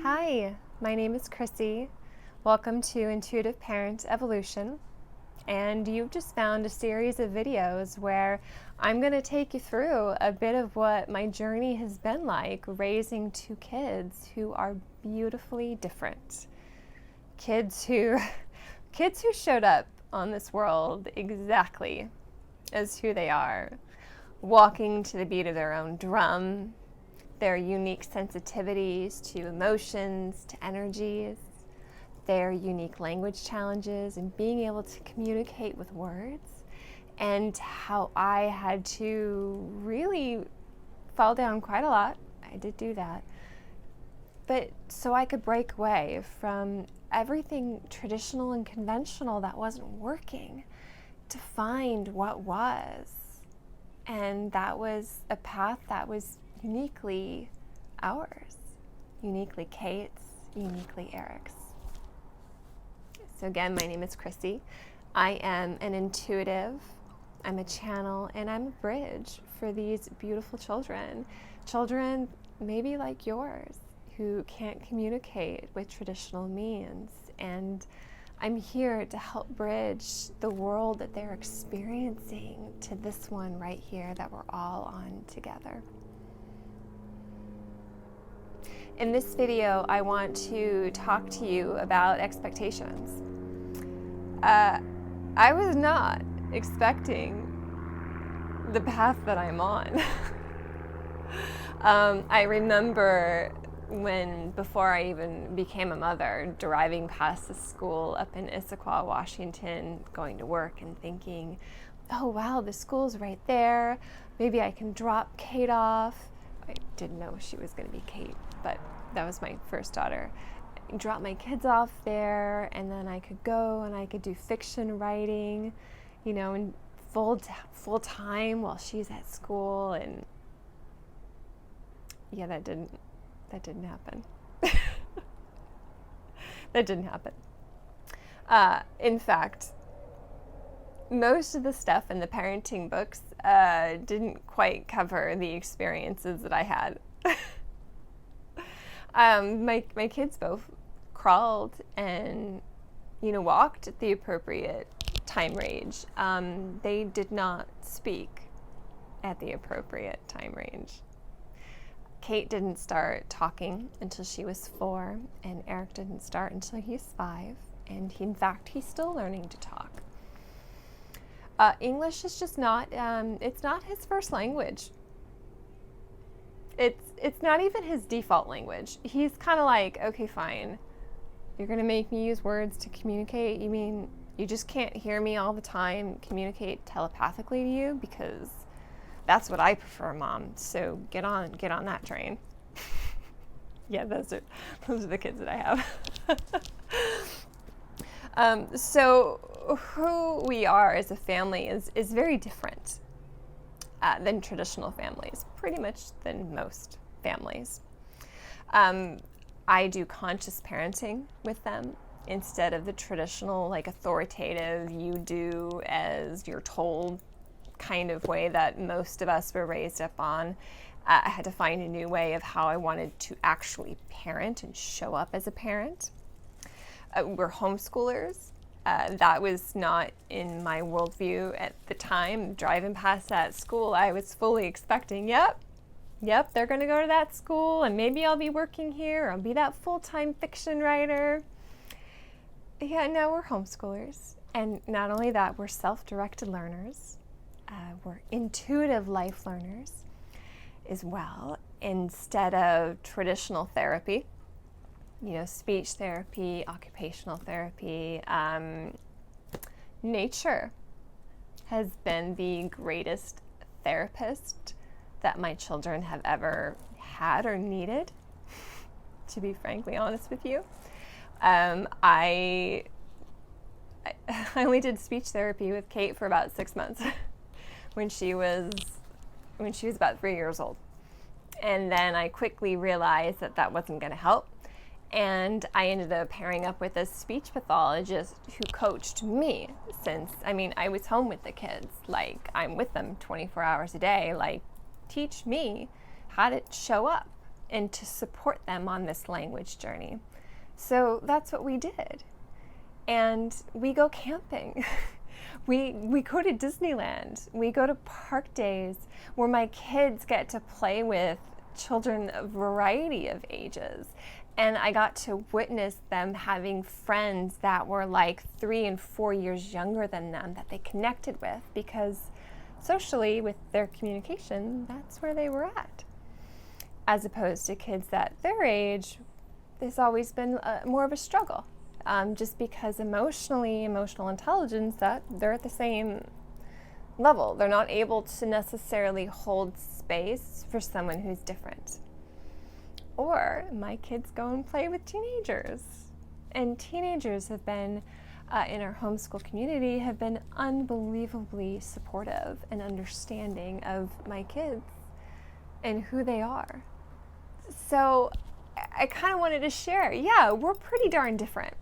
Hi, my name is Chrissy. Welcome to Intuitive Parent Evolution. And you've just found a series of videos where I'm going to take you through a bit of what my journey has been like raising two kids who are beautifully different. Kids who showed up on this world exactly as who they are, walking to the beat of their own drum, their unique sensitivities to emotions, to energies, their unique language challenges, and being able to communicate with words, and how I had to really fall down quite a lot. I did do that. But so I could break away from everything traditional and conventional that wasn't working to find what was. And that was a path that was uniquely ours, uniquely Kate's, uniquely Eric's. So again, my name is Chrissy. I am an intuitive, I'm a channel, and I'm a bridge for these beautiful children. Children maybe like yours who can't communicate with traditional means. And I'm here to help bridge the world that they're experiencing to this one right here that we're all on together. In this video, I want to talk to you about expectations. I was not expecting the path that I'm on. I remember before I even became a mother, driving past the school up in Issaquah, Washington, going to work and thinking, oh wow, the school's right there. Maybe I can drop Kate off. I didn't know she was going to be Kate, but that was my first daughter. Drop my kids off there, and then I could go and I could do fiction writing, and full time while she's at school. And yeah, that didn't happen. That didn't happen. In fact, most of the stuff in the parenting books didn't quite cover the experiences that I had. My kids both crawled and, walked at the appropriate time range. They did not speak at the appropriate time range. Kate didn't start talking until she was 4, and Eric didn't start until he's 5, and in fact, he's still learning to talk. English is just not, it's not his first language. It's not even his default language. He's kind of like, okay, fine. You're going to make me use words to communicate? You mean you just can't hear me all the time communicate telepathically to you? Because that's what I prefer, Mom. So get on that train. Yeah, those are the kids that I have. So who we are as a family is very different than traditional families, pretty much than most families. I do conscious parenting with them instead of the traditional, authoritative, you do as you're told kind of way that most of us were raised up on. I had to find a new way of how I wanted to actually parent and show up as a parent. We're homeschoolers. That was not in my worldview at the time. Driving past that school, I was fully expecting, yep, they're going to go to that school, and maybe I'll be working here, or I'll be that full-time fiction writer. Yeah, no, we're homeschoolers. And not only that, we're self-directed learners. We're intuitive life learners as well, instead of traditional therapy. Speech therapy, occupational therapy. Nature has been the greatest therapist that my children have ever had or needed, to be frankly honest with you. I only did speech therapy with Kate for about 6 months when she was about 3 years old. And then I quickly realized that wasn't going to help. And I ended up pairing up with a speech pathologist who coached me since, I was home with the kids. I'm with them 24 hours a day. Teach me how to show up and to support them on this language journey. So that's what we did. And we go camping. We go to Disneyland. We go to park days where my kids get to play with children of a variety of ages. And I got to witness them having friends that were like 3 and 4 years younger than them that they connected with, because socially, with their communication, that's where they were at. As opposed to kids that their age, there's always been more of a struggle. Just because emotional intelligence, that they're at the same level. They're not able to necessarily hold space for someone who's different. Or my kids go and play with teenagers. And teenagers have been, in our homeschool community, have been unbelievably supportive and understanding of my kids and who they are. So I kind of wanted to share, yeah, we're pretty darn different.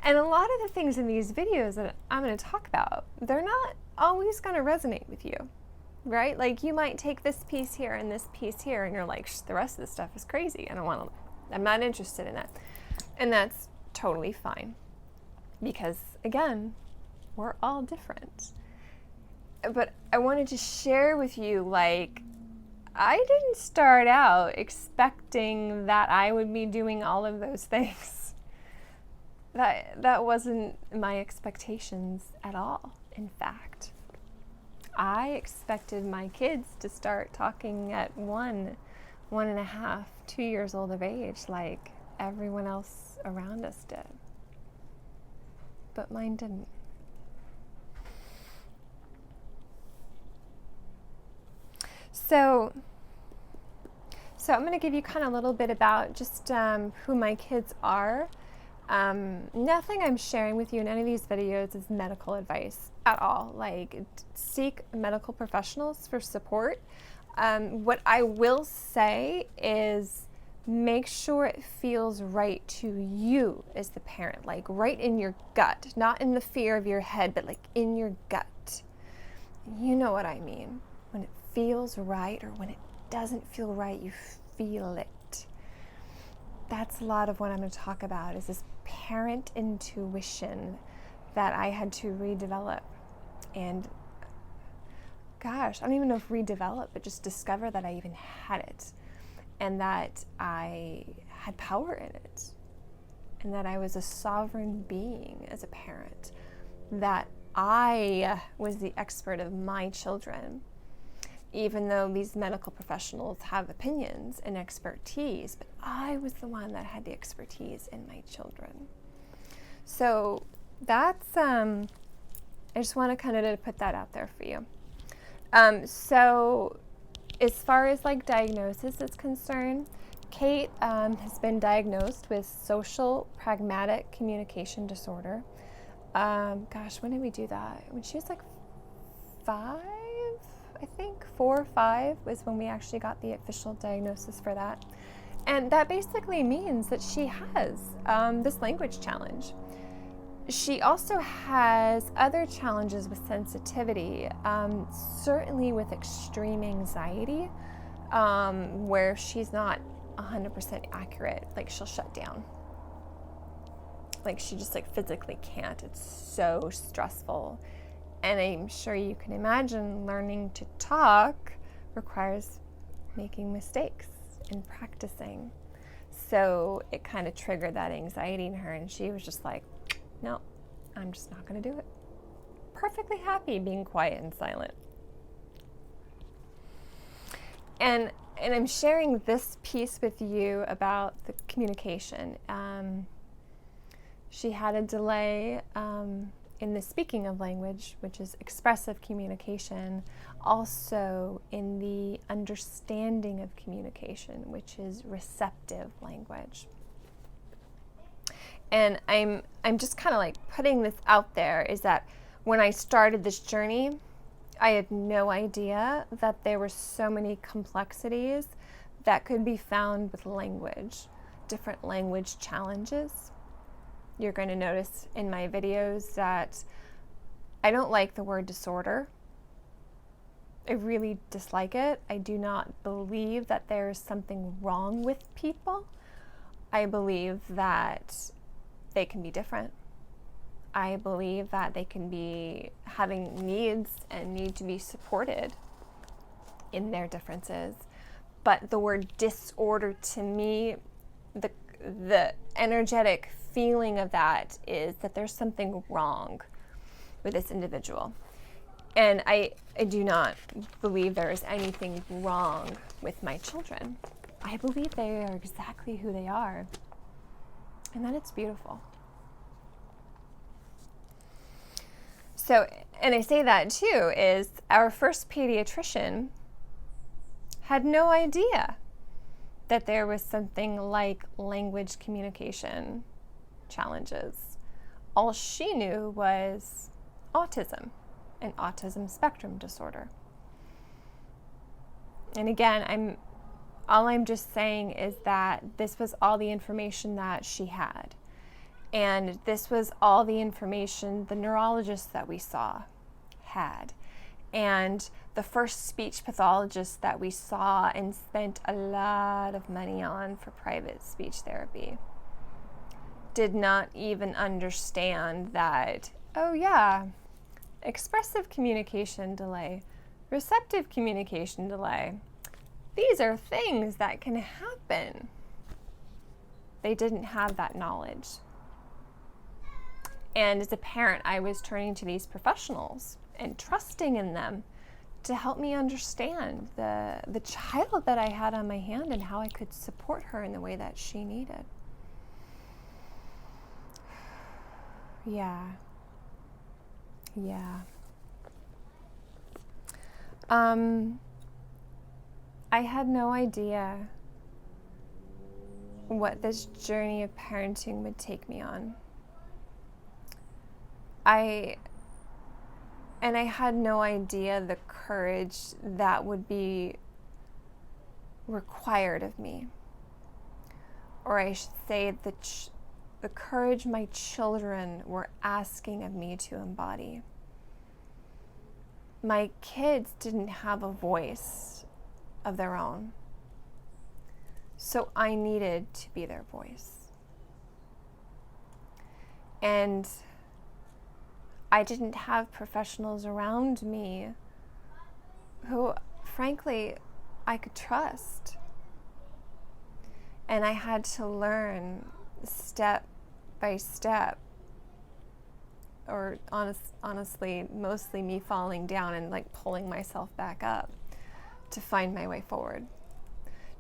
And a lot of the things in these videos that I'm going to talk about, they're not always going to resonate with you, right? Like, you might take this piece here and this piece here, and you're like, the rest of this stuff is crazy. I'm not interested in that. And that's totally fine. Because, again, we're all different. But I wanted to share with you, like, I didn't start out expecting that I would be doing all of those things. That wasn't my expectations at all, in fact. I expected my kids to start talking at 1.5, 2 years old of age, like everyone else around us did. But mine didn't. So I'm going to give you kind of a little bit about just who my kids are. Nothing I'm sharing with you in any of these videos is medical advice at all. Like, seek medical professionals for support. What I will say is make sure it feels right to you as the parent, like right in your gut, not in the fear of your head, but like in your gut. You know what I mean. When it feels right, or when it doesn't feel right, you feel it. That's a lot of what I'm going to talk about, is this parent intuition that I had to redevelop. And gosh, I don't even know if redevelop, but just discover that I even had it, and that I had power in it, and that I was a sovereign being as a parent, that I was the expert of my children. Even though these medical professionals have opinions and expertise, but I was the one that had the expertise in my children. So that's, I just want to kind of put that out there for you. So as far as like diagnosis is concerned, Kate has been diagnosed with social pragmatic communication disorder. Gosh, when did we do that? When she was like 5? I think 4 or 5 was when we actually got the official diagnosis for that. And that basically means that she has this language challenge. She also has other challenges with sensitivity, certainly with extreme anxiety, where she's not 100% accurate. Like, she'll shut down. Like, she just like physically can't. It's so stressful. And I'm sure you can imagine learning to talk requires making mistakes and practicing. So it kind of triggered that anxiety in her, and she was just like, no, I'm just not going to do it. Perfectly happy being quiet and silent. And I'm sharing this piece with you about the communication. She had a delay in the speaking of language, which is expressive communication, also in the understanding of communication, which is receptive language. And I'm just kind of like putting this out there, is that when I started this journey, I had no idea that there were so many complexities that could be found with language, different language challenges. You're going to notice in my videos that I don't like the word disorder. I really dislike it. I do not believe that there's something wrong with people. I believe that they can be different. I believe that they can be having needs and need to be supported in their differences. But the word disorder, to me, the energetic feeling of that is that there's something wrong with this individual. And I do not believe there is anything wrong with my children. I believe they are exactly who they are, and that it's beautiful. So, and I say that too, is our first pediatrician had no idea that there was something like language communication challenges. All she knew was autism and autism spectrum disorder. And again, all I'm just saying is that this was all the information that she had. And this was all the information the neurologist that we saw had. And the first speech pathologist that we saw and spent a lot of money on for private speech therapy did not even understand that, oh yeah, expressive communication delay, receptive communication delay, these are things that can happen. They didn't have that knowledge. And as a parent, I was turning to these professionals and trusting in them to help me understand the child that I had on my hand and how I could support her in the way that she needed. Yeah. I had no idea what this journey of parenting would take me on. I had no idea the courage that would be required of me. Or I should say the courage my children were asking of me to embody. My kids didn't have a voice of their own, so I needed to be their voice. And I didn't have professionals around me who, frankly, I could trust. And I had to learn step by step, or honestly, mostly me falling down and like pulling myself back up to find my way forward,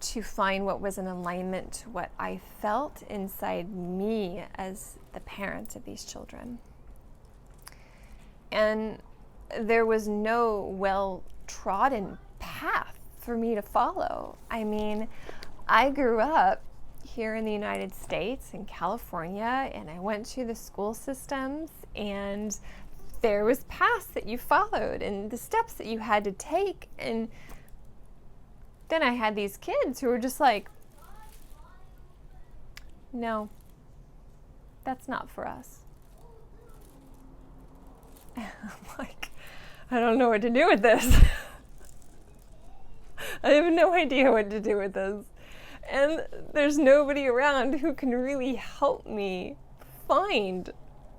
to find what was in alignment to what I felt inside me as the parent of these children. And there was no well-trodden path for me to follow. I mean, I grew up here in the United States, in California, and I went to the school systems, and there was paths that you followed and the steps that you had to take. And then I had these kids who were just like, no, that's not for us. I'm like, I don't know what to do with this. I have no idea what to do with this. And there's nobody around who can really help me find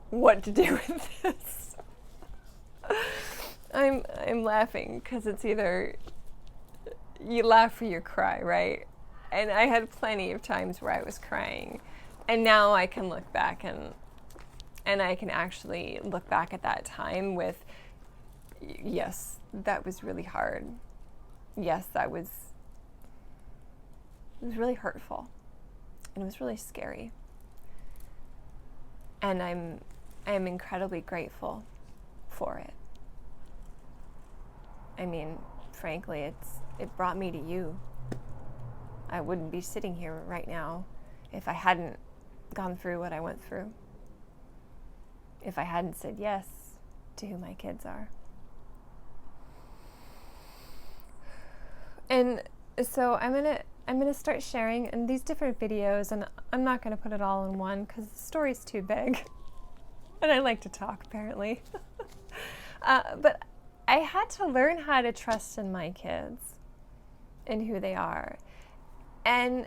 what to do with this. I'm laughing because it's either you laugh or you cry, right? And I had plenty of times where I was crying. And now I can look back and I can actually look back at that time with, yes, that was really hard. Yes, it was really hurtful. And it was really scary. And I'm incredibly grateful for it. I mean, frankly, it brought me to you. I wouldn't be sitting here right now if I hadn't gone through what I went through. If I hadn't said yes to who my kids are. And so I'm gonna start sharing in these different videos, and I'm not gonna put it all in one because the story's too big. And I like to talk, apparently. But I had to learn how to trust in my kids and who they are. And,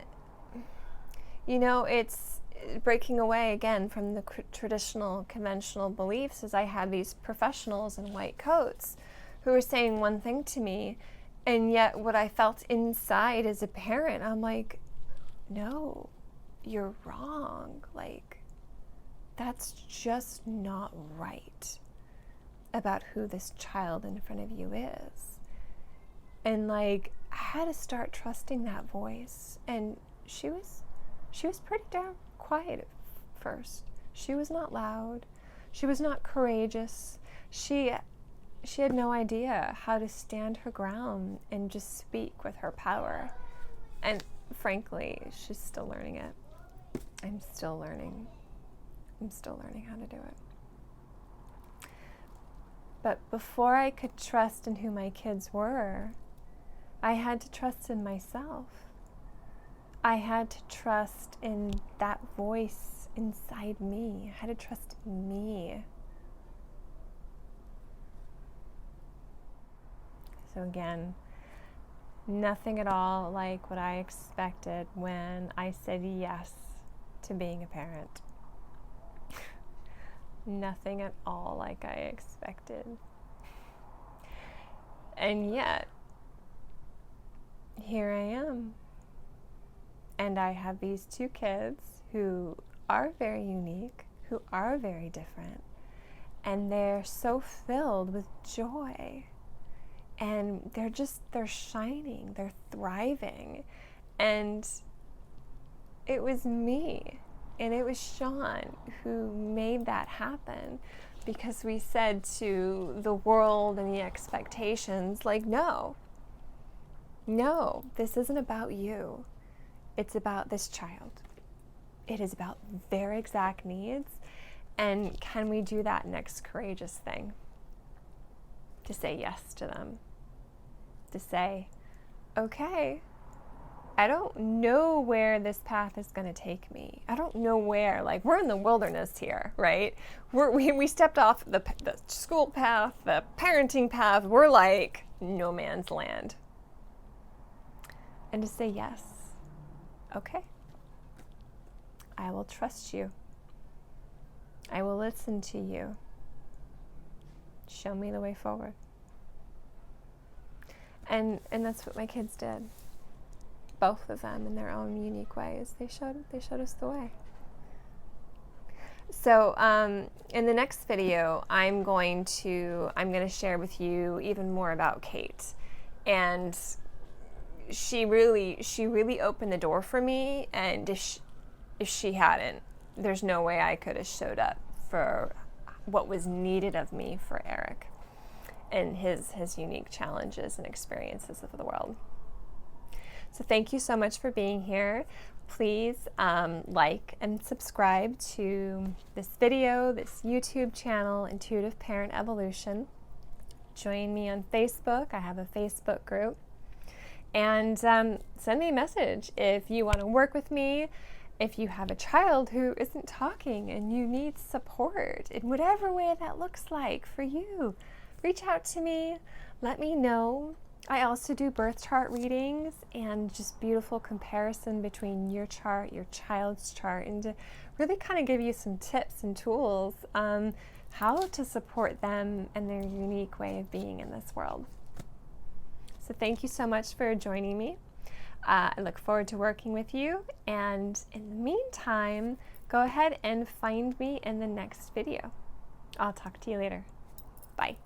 you know, it's breaking away again from the traditional, conventional beliefs, as I had these professionals in white coats who were saying one thing to me, and yet what I felt inside as a parent, I'm like, no, you're wrong. Like, that's just not right about who this child in front of you is. And like, I had to start trusting that voice. And she was pretty darn quiet at first. She was not loud. She was not courageous. She had no idea how to stand her ground and just speak with her power. And frankly, she's still learning it. I'm still learning how to do it. But before I could trust in who my kids were, I had to trust in myself. I had to trust in that voice inside me. I had to trust in me. So again, nothing at all like what I expected when I said yes to being a parent. Nothing at all like I expected. And yet, here I am. And I have these two kids who are very unique, who are very different. And they're so filled with joy. And they're shining, they're thriving. And it was me. And it was Sean who made that happen, because we said to the world and the expectations, like, no, this isn't about you. It's about this child. It is about their exact needs. And can we do that next courageous thing? To say yes to them. To say, okay, I don't know where this path is going to take me. I don't know where. Like, we're in the wilderness here, right? We stepped off the school path, the parenting path. We're like no man's land. And to say yes. Okay. I will trust you. I will listen to you. Show me the way forward. And that's what my kids did. Both of them in their own unique ways. They showed us the way. So in the next video, I'm going to share with you even more about Kate. And she really opened the door for me, and if she hadn't, there's no way I could have showed up for what was needed of me for Eric and his unique challenges and experiences of the world. So thank you so much for being here. Please like and subscribe to this video, this YouTube channel, Intuitive Parent Evolution. Join me on Facebook. I have a Facebook group. And send me a message if you want to work with me, if you have a child who isn't talking and you need support in whatever way that looks like for you. Reach out to me, let me know. I also do birth chart readings and just beautiful comparison between your chart, your child's chart, and to really kind of give you some tips and tools on how to support them and their unique way of being in this world. So thank you so much for joining me. I look forward to working with you. And in the meantime, go ahead and find me in the next video. I'll talk to you later. Bye.